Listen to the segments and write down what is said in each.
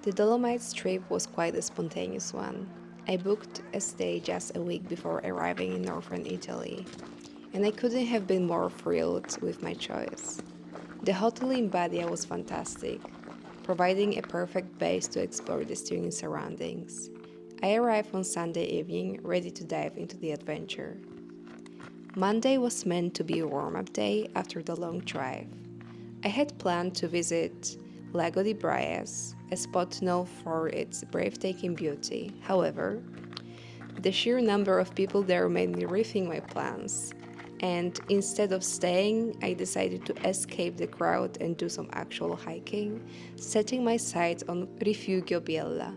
The Dolomites trip was quite a spontaneous one. I booked a stay just a week before arriving in northern Italy, and I couldn't have been more thrilled with my choice. The hotel in Badia was fantastic, providing a perfect base to explore the stunning surroundings. I arrived on Sunday evening, ready to dive into the adventure. Monday was meant to be a warm-up day after the long drive. I had planned to visit Lago di Braies, a spot known for its breathtaking beauty. However, the sheer number of people there made me rethink my plans, and instead of staying, I decided to escape the crowd and do some actual hiking, setting my sights on Rifugio Biella.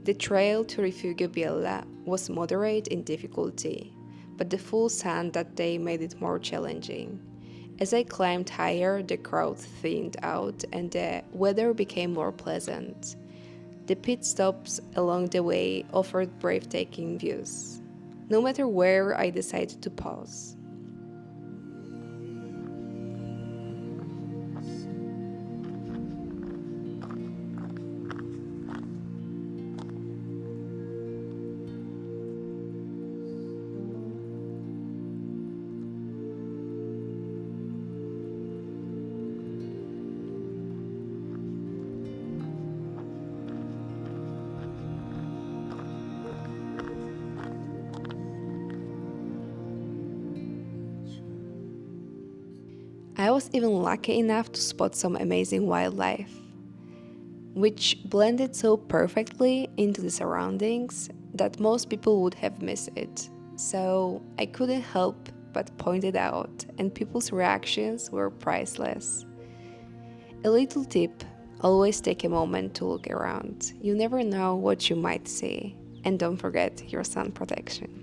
The trail to Rifugio Biella was moderate in difficulty, but the full sun that day made it more challenging. As I climbed higher, the crowd thinned out and the weather became more pleasant. The pit stops along the way offered breathtaking views. No matter where, I decided to pause. I was even lucky enough to spot some amazing wildlife, which blended so perfectly into the surroundings that most people would have missed it. So I couldn't help but point it out, and people's reactions were priceless. A little tip: always take a moment to look around. You never know what you might see. And don't forget your sun protection.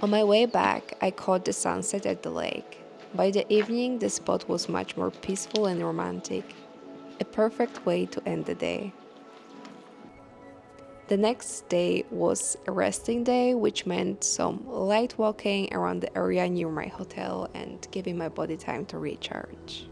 On my way back, I caught the sunset at the lake. By the evening, the spot was much more peaceful and romantic, a perfect way to end the day. The next day was a resting day, which meant some light walking around the area near my hotel and giving my body time to recharge.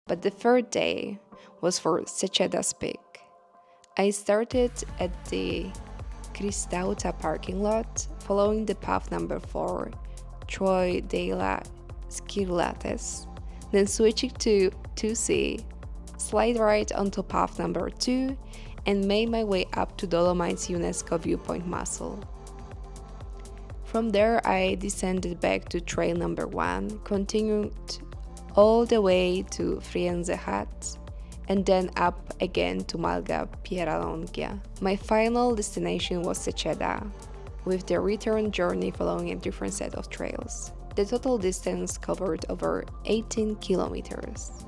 But the third day was for Seceda's Peak. I started at the Cristauta parking lot, following the path number 4, Troy della Skirlates, then switching to 2C, slide right onto path number 2, and made my way up to Dolomites UNESCO viewpoint Muscle. From there, I descended back to trail number 1, continued all the way to Frienze Hut, and then up again to Malga Pieralonghia. My final destination was Seceda, with the return journey following a different set of trails. The total distance covered over 18 kilometers.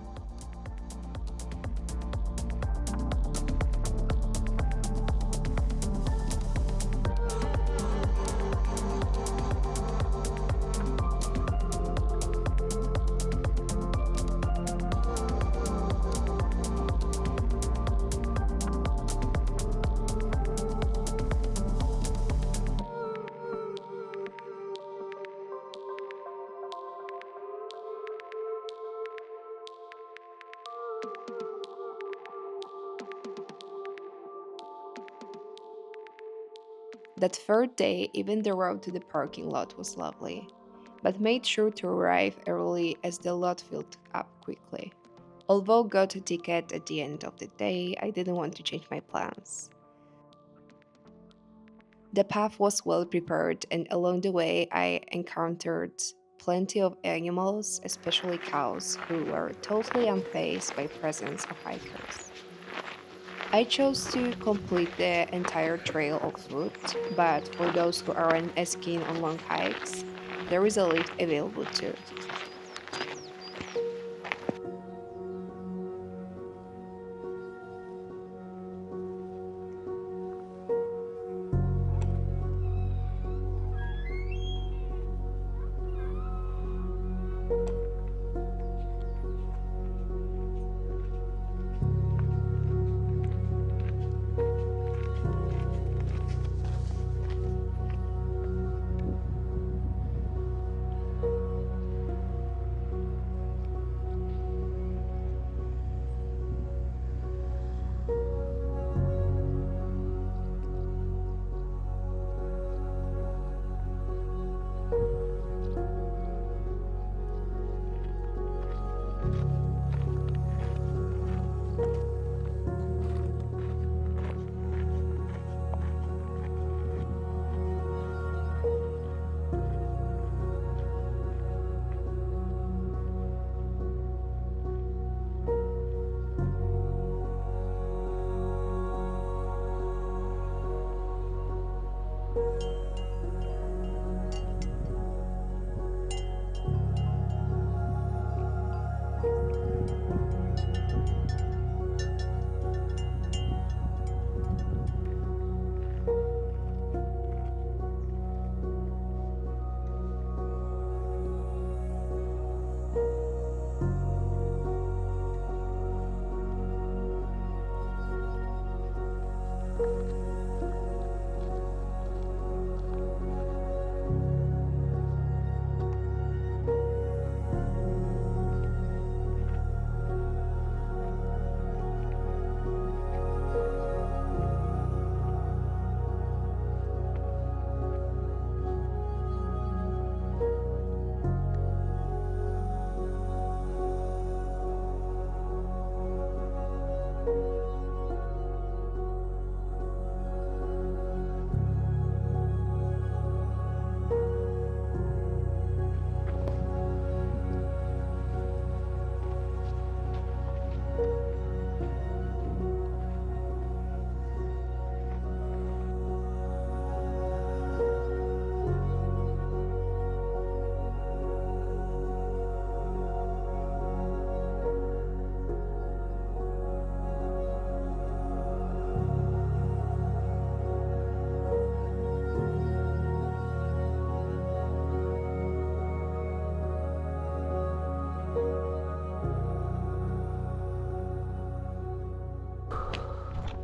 That third day, even the road to the parking lot was lovely, but made sure to arrive early as the lot filled up quickly. Although got a ticket at the end of the day, I didn't want to change my plans. The path was well prepared, and along the way, I encountered plenty of animals, especially cows, who were totally unfazed by presence of hikers. I chose to complete the entire trail on foot, but for those who aren't as keen on long hikes, there is a lift available too.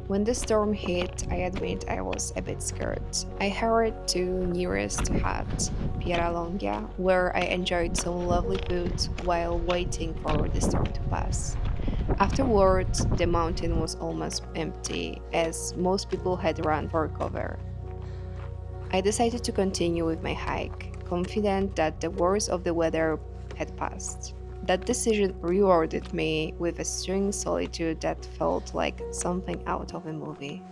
When the storm hit, I admit I was a bit scared. I hurried to nearest hut, Piera Longa, where I enjoyed some lovely food while waiting for the storm to pass. Afterwards, the mountain was almost empty, as most people had run for cover. I decided to continue with my hike, confident that the worst of the weather had passed. That decision rewarded me with a strange solitude that felt like something out of a movie.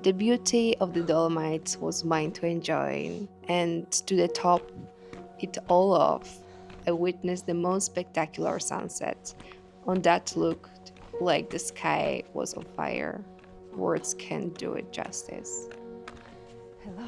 The beauty of the Dolomites was mine to enjoy, and to the top it all off, I witnessed the most spectacular sunset. On that looked like the sky was on fire. Words can't do it justice. Hello.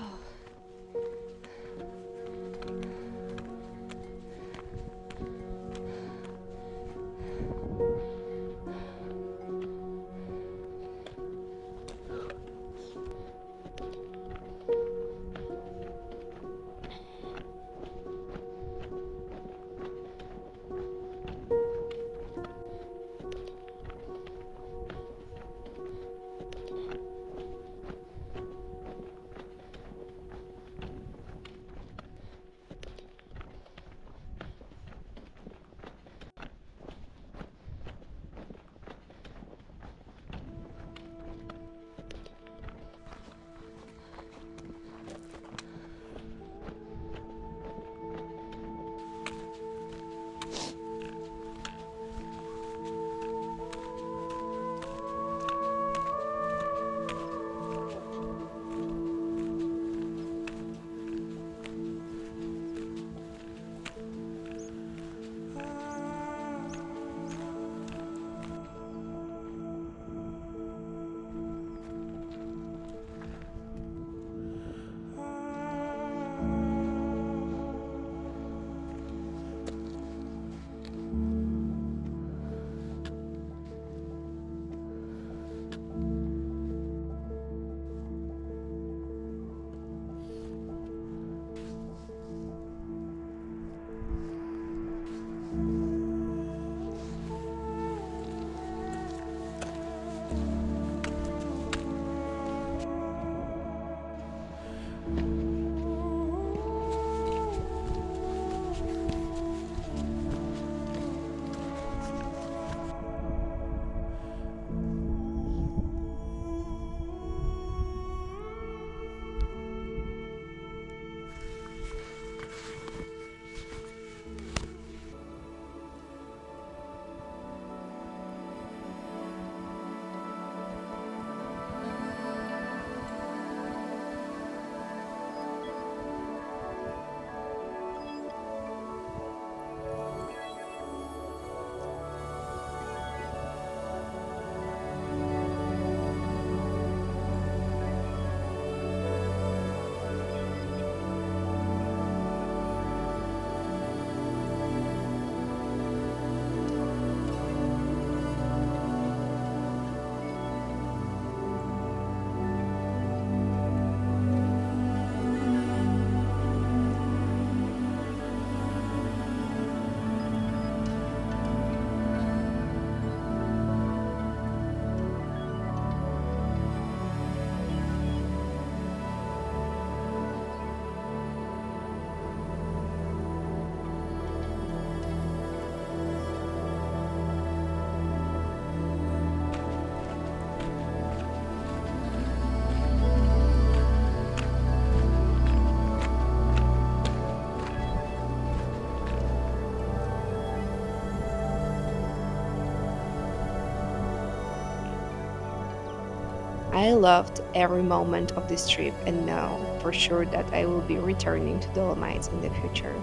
I loved every moment of this trip and know for sure that I will be returning to Dolomites in the future.